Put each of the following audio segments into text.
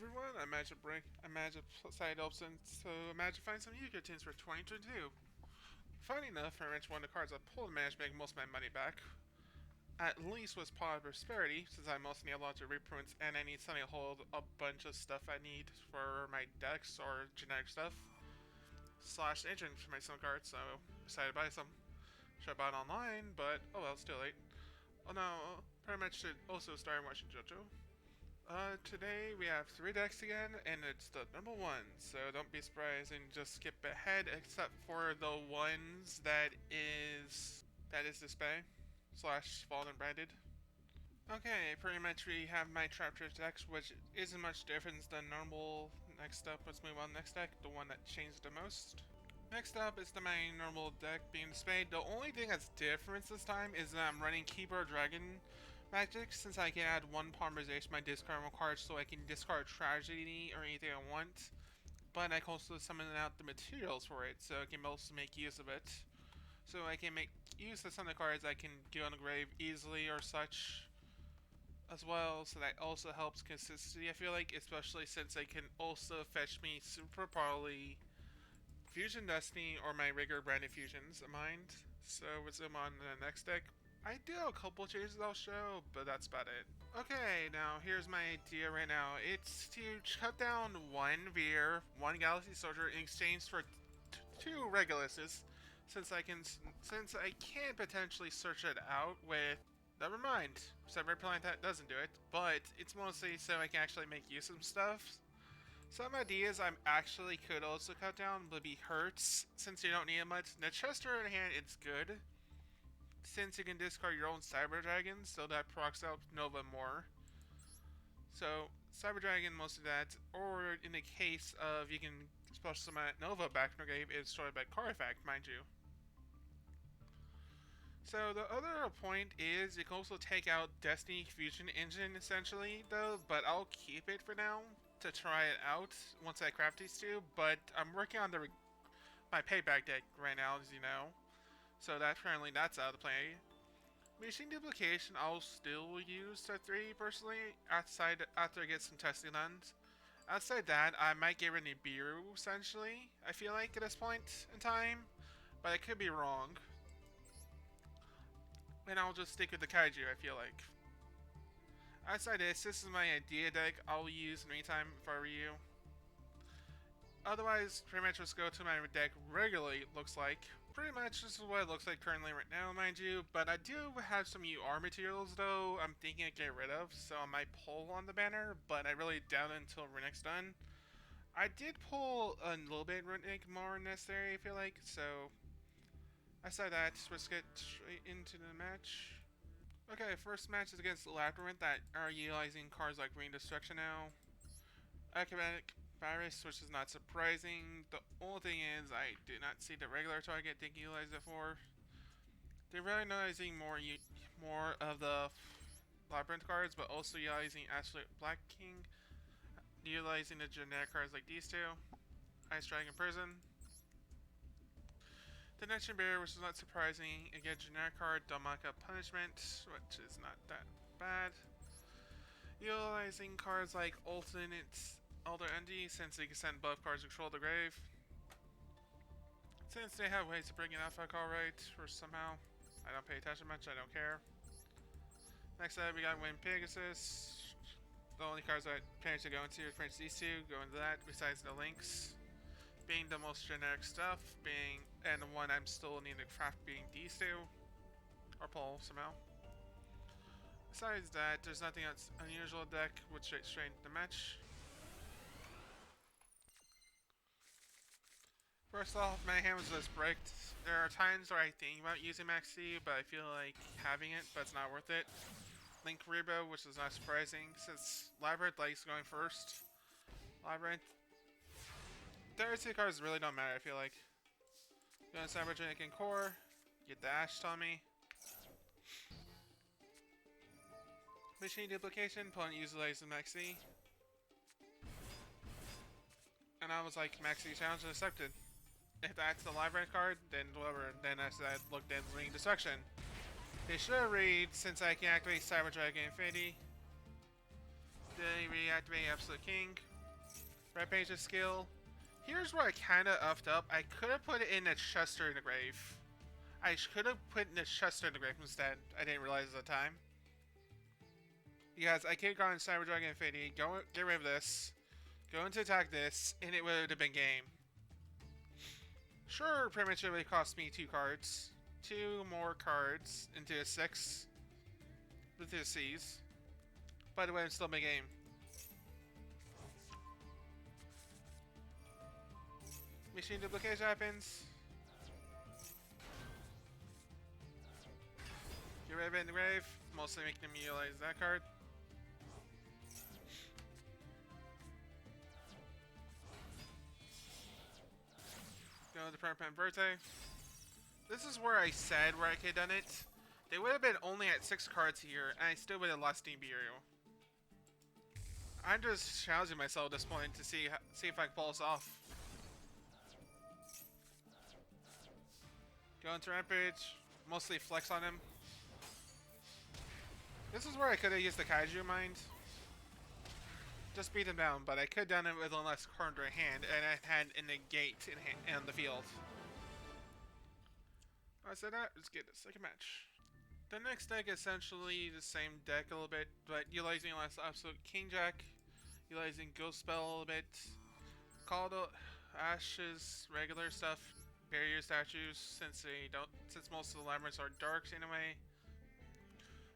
everyone, I'm Magic Brick. I'm Magic Side Olsen, so Magic find some Yu-Gi-Oh! Teams for 2022. Funny enough, pretty much one of the cards I pulled managed to make most of my money back. At least was Pot of Prosperity, since I mostly need a lot of reprints and I need something to hold a bunch of stuff I need for my decks or generic stuff. Slash agent for my some cards, so decided to buy some. Should have bought online, but oh well, it's too late. Oh no, pretty much should also start watching JoJo. Today we have 3 decks again, and it's the number 1, so don't be surprised and just skip ahead except for the ones that is Despia slash Fallen Branded. Okay, pretty much we have my Traptrix decks, which isn't much different than normal. Next up, let's move on to the next deck, the one that changed the most. Next up is my normal deck being Despia. The only thing that's different this time is that I'm running Keyboard Dragon Magic, since I can add 1 polymerization to my discardable cards, so I can discard Tragedy or anything I want. But I can also summon out the materials for it, so I can also make use of it. So I can make use of some of the cards I can get on the grave easily or such as well, so that also helps consistency, I feel like, especially since I can also fetch me Super Poly, Fusion Destiny, or my regular branded fusions of mine. So let's move on to the next deck. I do have a couple changes I'll show, but that's about it. Okay, now here's my idea right now. It's to cut down 1 Veer, 1 Galaxy Soldier in exchange for 2 Reguluses, since I can potentially search it out with. Never mind, Separate Planet that doesn't do it, but it's mostly so I can actually make use of some stuff. Some ideas I actually could also cut down would be Hurts, since you don't need it much. The Chester in hand, it's good, since you can discard your own Cyber Dragon, so that procs out Nova more. So, Cyber Dragon, most of that, or in the case of you can special summon Nova back from the grave, it's destroyed by card effect, mind you. So the other point is you can also take out Destiny Fusion Engine essentially though, but I'll keep it for now to try it out once I craft these 2, but I'm working on my payback deck right now, as you know. So currently that's out of the play. Machine Duplication I'll still use to 3 personally, after I get some testing done. Outside that, I might get rid of Nibiru essentially, I feel like at this point in time, but I could be wrong. And I'll just stick with the Kaiju, I feel like. Outside this is my idea deck I'll use in the meantime if I were you. Otherwise, pretty much just go to my deck regularly, looks like. Pretty much this is what it looks like currently right now, mind you. But I do have some UR materials, though, I'm thinking to get rid of. So I might pull on the banner, but I really doubt it until Runick's done. I did pull a little bit Runick more necessary, I feel like. So, aside that, let's get straight into the match. Okay, first match is against Labrynth that are utilizing cards like Ring Destruction now. Acrobatic Virus, which is not surprising. The only thing is, I did not see the regular target they utilized it for. They're recognizing more of the Labrynth cards, but also utilizing Absolute Black King, utilizing the generic cards like these 2. Ice Dragon Prison. The Dimension Barrier, which is not surprising. Again, generic card, Dogmatika Punishment, which is not that bad. Utilizing cards like Ultimate Elder Endy, since they can send buff cards to control the grave. Since they have ways to bring an alpha call right, or somehow. I don't pay attention much, I don't care. Next up, we got Wind Pegasus. The only cards that planning to go into is pretty much these 2, go into that, besides the links. Being the most generic stuff, and the one I'm still needing to craft being these 2, or pull somehow. Besides that, there's nothing else unusual deck, which straight into the match. First off, my hand was just bricked. There are times where I think about using Maxx C, but I feel like having it, but it's not worth it. Link Rebo, which is not surprising, since Labrynth likes going first. Labrynth. The other 2 cards really don't matter, I feel like. Go to Cybergenic and Core, get the Ash Tommy. Machine Duplication, opponent utilizes Maxx C. And I was like, Maxx C challenge accepted. If that's the Labrynth card, then whatever, then I said, look, then Ring Destruction. They should read, since I can activate Cyber Dragon Infinity. Then reactivate Absolute King. Rampage's skill. Here's where I kind of effed up. I could have put it in a Chester in the grave. I could have put in a Chester in the grave instead. I didn't realize at the time. Because I could have gone Cyber Dragon Infinity, get rid of this, go into attack this, and it would have been game. Sure, pretty much it would cost me 2 cards. 2 more cards into a 6 with the C's. By the way, it's still been game. Machine duplication happens. Get rid of it in the grave, mostly making them utilize that card. Go to Permanent Verte. This is where I said where I could have done it. They would have been only at 6 cards here, and I still would have lost Nibiru. I'm just challenging myself at this point to see if I can pull this off. Go into Rampage, mostly flex on him. This is where I could have used the Kaiju Mind. Just beat him down, but I could have done it with one less card in hand, and I had a negate in the field. I said that, let's get the second match. The next deck is essentially the same deck a little bit, but utilizing last absolute King Jack, utilizing Ghost Spell a little bit, Call to Ashes, regular stuff, barrier statues, since most of the Labrynths are darks anyway,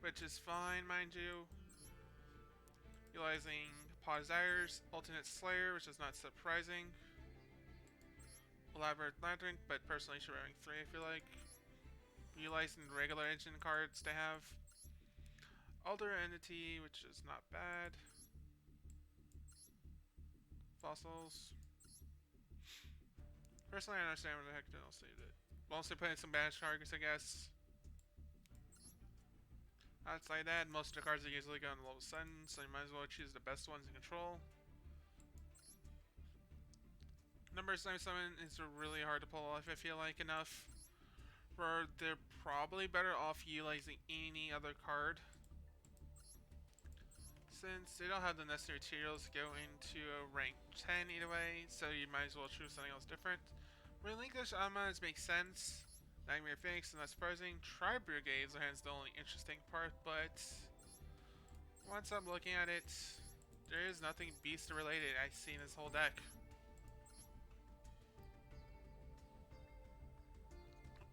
which is fine, mind you. Utilizing Paw Desires, Alternate Slayer, which is not surprising. Elaborate Labyrinth, but personally should be running 3 I feel like. Utilizing regular engine cards to have. Alter Entity, which is not bad. Fossils. Personally, I understand what the heck else they did. Mostly putting some banished targets, I guess. Outside that, most of the cards are usually going to level 7, so you might as well choose the best ones in control. Number 77 is really hard to pull off, I feel like, enough. Where they're probably better off utilizing any other card. Since they don't have the necessary materials to go into a rank 10 either way, so you might as well choose something else different. Relinquish Albaz makes sense. Nightmare Phoenix is not surprising. Tri-Brigade is the only interesting part, but once I'm looking at it, there is nothing beast related I see in this whole deck.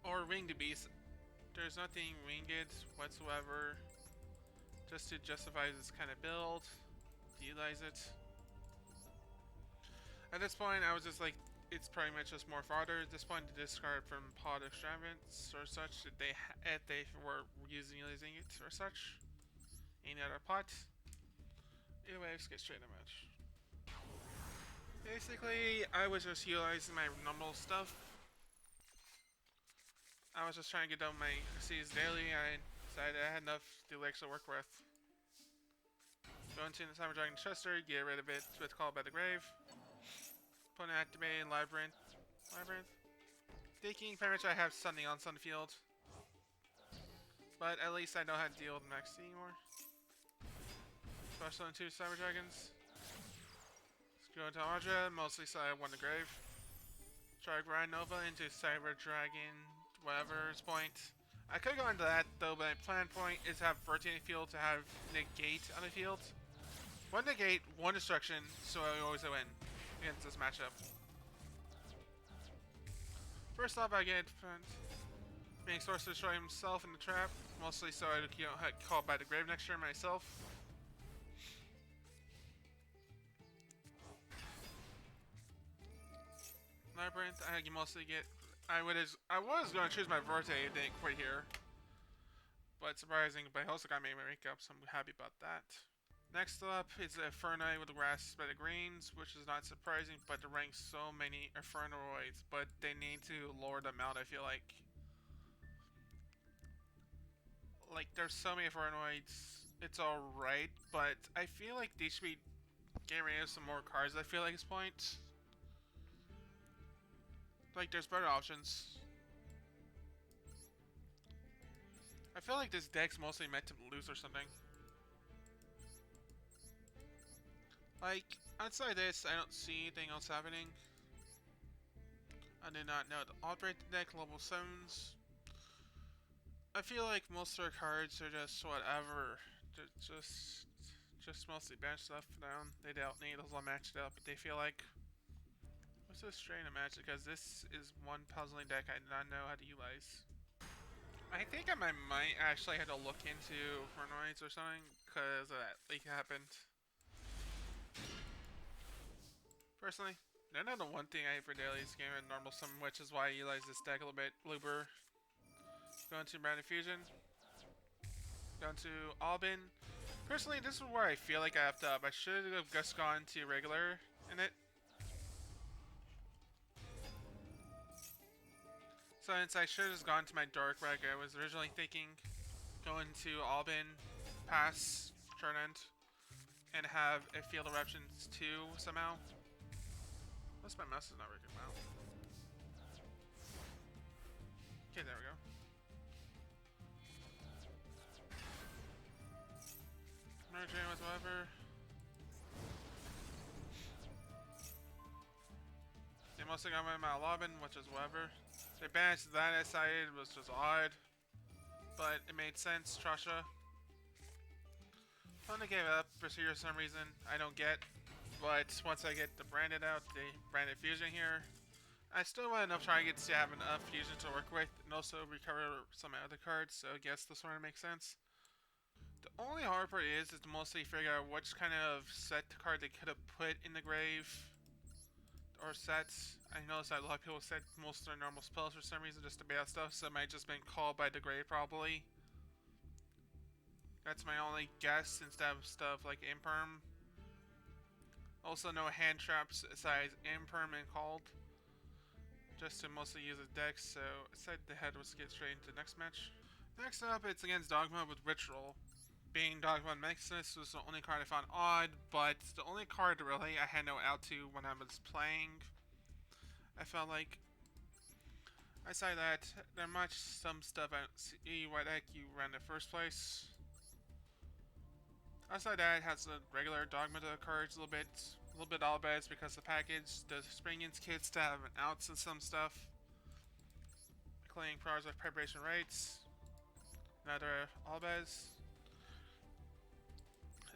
Or Winged Beast. There's nothing winged whatsoever. Just to justify this kind of build. To utilize it. At this point, I was just like, it's pretty much just more fodder. At this point, to discard from Pod Extravagance or such, if they were utilizing it or such. Any other pot. Either way, let's get straight to the match. Basically, I was just utilizing my normal stuff. I was just trying to get done my C's daily. I decided I had enough Delix to work with. Go into the Cyber Dragon Chester, get rid of it with Call by the Grave. Opponent activated Labrynth. Thinking pretty much I have something on Sun Field. But at least I know how to deal with Maxx C more. Special into Cyber Dragons. Let's go into Audra, mostly so I won the grave. Try Grind Nova into Cyber Dragon. Whatever's point. I could go into that though, but my plan point is to have Verte in the field to have negate on the field. 1 negate, 1 destruction, so I always win against this matchup. First off, I get being forced to destroy himself in the trap, mostly so I don't get called by the grave next turn myself. Labrynth, I mostly get. I was going to choose my Verte, it didn't quit here. But surprising, but I also got my makeup, so I'm happy about that. Next up is Infernoid with the grass by the greens, which is not surprising, but they're ranking so many Infernoids, but they need to lower them out, I feel like. Like, there's so many Infernoids, it's alright, but I feel like they should be getting rid of some more cards, I feel like, at this point. Like, there's better options. I feel like this deck's mostly meant to lose or something. Like, outside this, I don't see anything else happening. I did not know the operate the deck level 7s. I feel like most of their cards are just whatever. Just mostly bench stuff down. They don't need those all matched up, but they feel like what's this strain of magic? Because this is one puzzling deck I did not know how to utilize. I think I might actually have to look into Infernoids or something because that leak happened. Personally, I know the one thing I hate for daily is game and normal summon, which is why I utilize this deck a little bit. Looper. Going to Brand Fusion. Going to Albin. Personally, this is where I feel like I effed up. I should have just gone to regular in it. Since I should have just gone to my dark reg, I was originally thinking going to Albin, pass, turn end, and have a Field Eruptions 2 somehow. Unless my mouse is not working well. Okay, there we go. Merging with whatever. They mostly got my Lobin, which is whatever. They banished that I decided was just odd. But it made sense, Trasha. Fun to give up for some reason I don't get. But once I get the branded out, the branded fusion here, I still want enough targets to have enough fusion to work with and also recover some of my other cards, so I guess this one makes sense. The only hard part is to mostly figure out which kind of set card they could have put in the grave or sets. I noticed that a lot of people set most of their normal spells for some reason just to bail stuff, so it might just been called by the grave probably. That's my only guess instead of stuff like Imperm. Also no hand traps besides Imperm and Called. Just to mostly use a deck, so I decided to head was get straight into the next match. Next up, it's against Dogma with Ritual. Being Dogma Maxthes was the only card I found odd, but the only card really I had no out to when I was playing. I felt like I say that there much some stuff I don't see what deck you ran in the first place. Outside that, it has the regular Dogmatika cards a little bit Albaz because the package, the Spring-ins kits to have an outs and some stuff. Claiming powers of preparation rights. Another Albaz.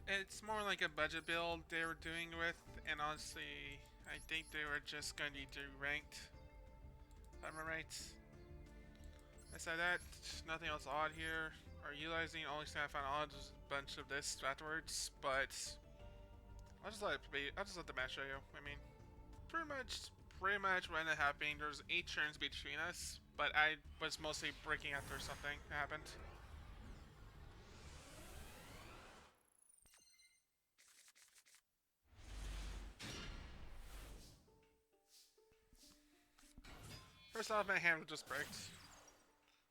It's more like a budget build they were doing with, and honestly, I think they were just going to be ranked. If I'm right. Aside that, nothing else odd here. Are utilizing only thing I found odd is a bunch of this afterwards, but I'll just let it be. I'll just let the match show you. I mean, pretty much what ended up happening. There was 8 turns between us, but I was mostly breaking after something happened. First off, my hand was just bricked.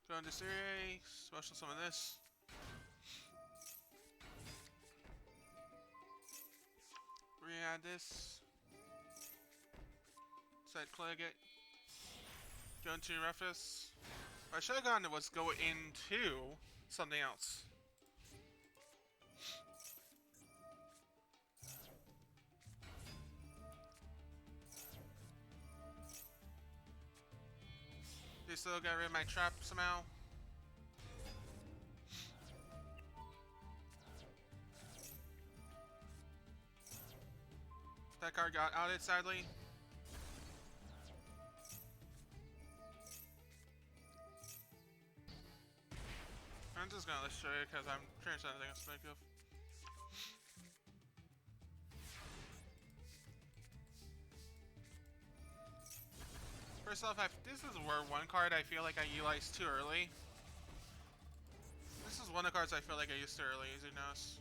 Go into Series, special summon this. Re-add this. Set click it. Go into Reference. What I should have gone was go into something else. They still got rid of my trap somehow. That card got outed, sadly. I'm just gonna show you because I'm trying to anything I speak of. First off, this is where one card I feel like I utilized too early. This is one of the cards I feel like I used too early, as you notice.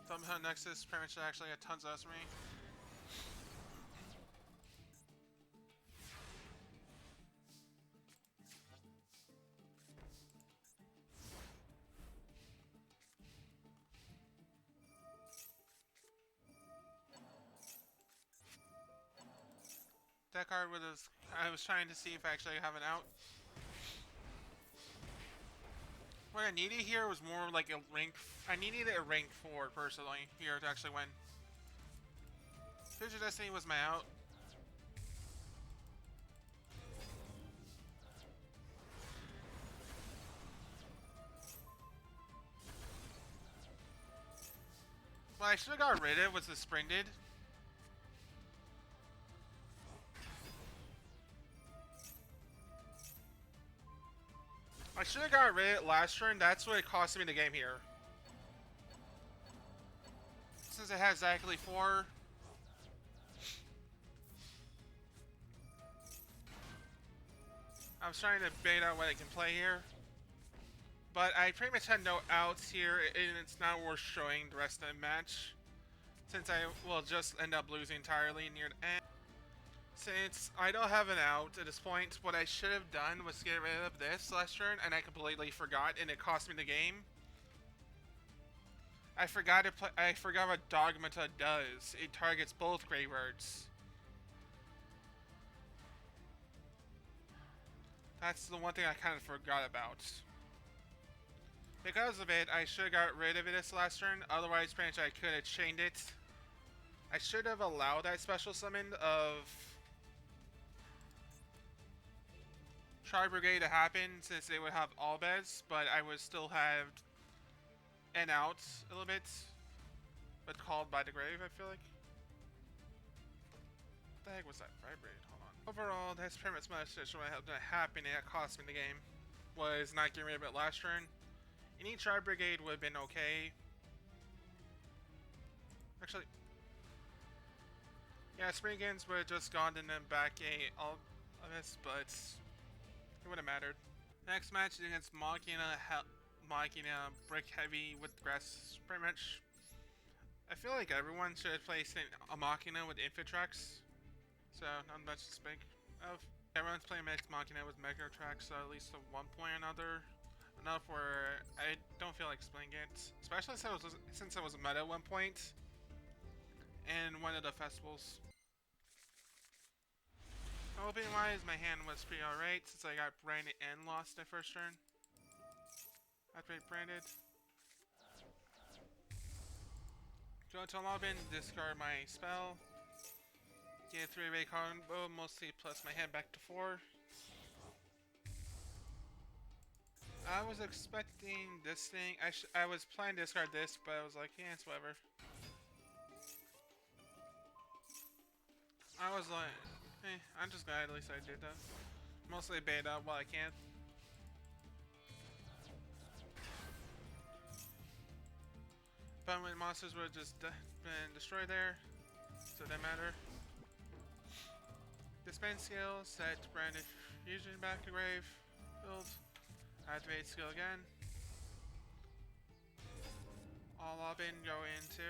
Somehow Nexus pretty much actually had tons of us for me. card was I was trying to see if I actually have an out. What I needed here was more like a rank. I needed a rank 4 personally here to actually win. Future Destiny was my out. What I should have got rid of was the Sprinted. I should have got rid of it last turn. That's what it cost me the game here. Since it has exactly 4. I was trying to bait out what I can play here. But I pretty much had no outs here, and it's not worth showing the rest of the match. Since I will just end up losing entirely near the end. Since I don't have an out at this point, what I should have done was get rid of this last turn, and I completely forgot, and it cost me the game. I forgot what Dogmatika does. It targets both graveyards. That's the one thing I kind of forgot about. Because of it, I should have got rid of it this last turn. Otherwise, pretty much I could have chained it. I should have allowed that special summon of Tri Brigade to happen since they would have Albaz, but I would still have an out a little bit. But called by the grave, I feel like. What the heck was that? Vibrate. Hold on. Overall, that's pretty much what happened and that cost me the game. Was not getting rid of it last turn. Any Tri Brigade would have been okay. Actually, yeah, Springans would have just gone and then back all of this, but it wouldn't have mattered. Next match is against Machina, Brick Heavy with Grass, pretty much. I feel like everyone should play a Machina with Infinitrack, so not much to speak of. Everyone's playing Machina with Megatrack, so at least at one point or another. Enough where I don't feel like explaining it, especially since it was a meta at one point in one of the festivals. Opening wise, my hand was pretty alright since I got branded and lost the first turn. Activate branded. Go to Lobin, discard my spell. Get a 3-way combo, mostly plus my hand back to 4. I was expecting this thing. I was planning to discard this, but I was like, yeah, it's whatever. I was like, I'm just glad at least I did that. Mostly bait out while I can. But when monsters would just been destroyed there, so it didn't matter. Dispense skill, set branded fusion back to grave, build. Activate skill again. All Lobin go into.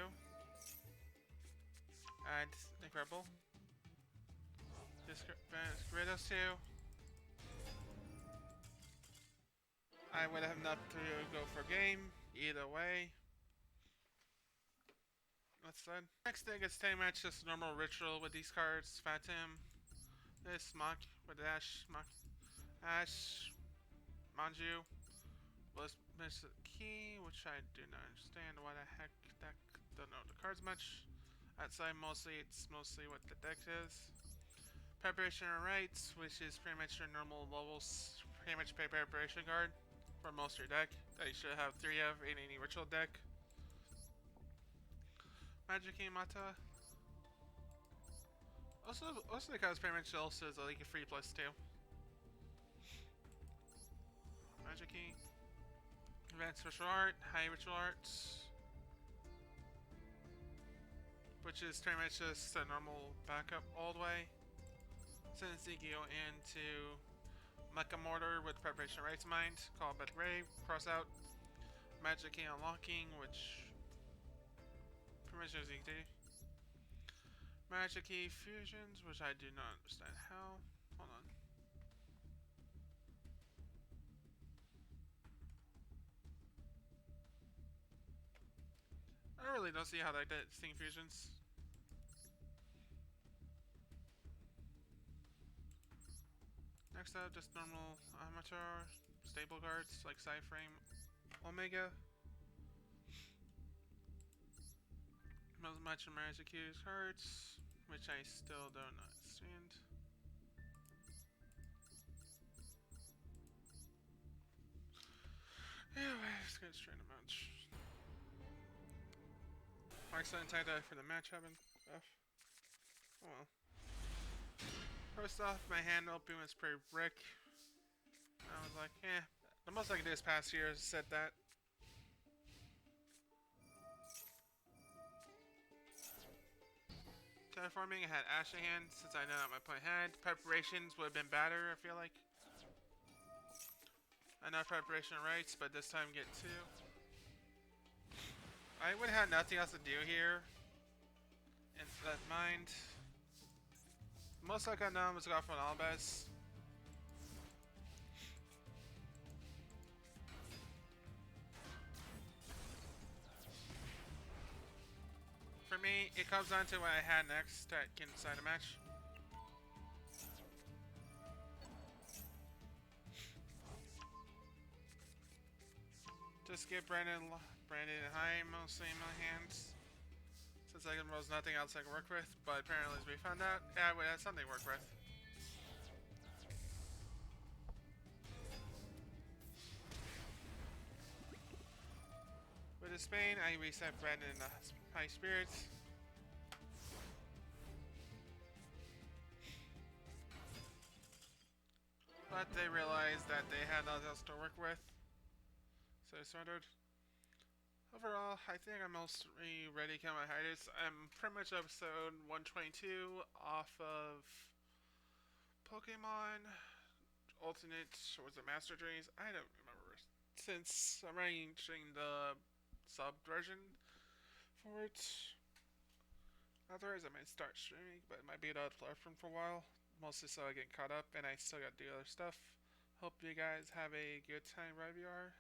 Add Incredible. Rid of 2. I would have enough to go for game. Either way. That's done. Next thing is 10 match, just normal ritual with these cards. Phantom. This Mach with Ash. Ash. Manju was Mr. Key, which I do not understand why the heck that don't know the cards much. Outside it's mostly what the deck is. Preparation and Rites, which is pretty much your normal levels, pretty much preparation card for most of your deck that you should have 3 of in any ritual deck. Magic Mata. Also the cards pretty much also is like a free +2. Magic Key. Advanced Ritual Art, High Ritual Arts. Which is pretty much just a normal backup all the way. Send Ezekiel into Mecha Mortar with Preparation Rights Mind, Call by the Grave, Cross Out. Magic Key Unlocking, which pretty much is easy. Magic Key Fusions, which I do not understand how. Hold on. I really don't see how that Sting Fusions. Next up, just normal amateur stable cards like Cyframe, Omega. Most much of my executed cards, which I still don't understand. Anyway, let's get straight to match. Maxx C for the match happened. Oh well. First off, my hand opening was pretty brick. I was like, eh. The most I can do this past year is set that. Terraforming, I had Ash in hand since I know what my opponent had. Preparations would have been better, I feel like. I know preparation rights, but this time get two. I would have nothing else to do here. In that mind. Most like I know was go for an Albaz. For me, it comes down to what I had next to get inside a match. Just get Brandon and High mostly in my hands. Since I was nothing else I could work with, but apparently as we found out, yeah, we had something to work with. With his Spain, I reset Brandon in the High Spirits. But they realized that they had nothing else to work with, so they surrendered. Overall, I think I'm mostly ready to kill my hiatus. I'm pretty much episode 122 off of Pokemon Alternate, or was it Master Dreams? I don't remember. Since I'm arranging the sub version for it. Otherwise, I might start streaming, but it might be another platform for a while. Mostly so I get caught up and I still gotta do other stuff. Hope you guys have a good time wherever you are.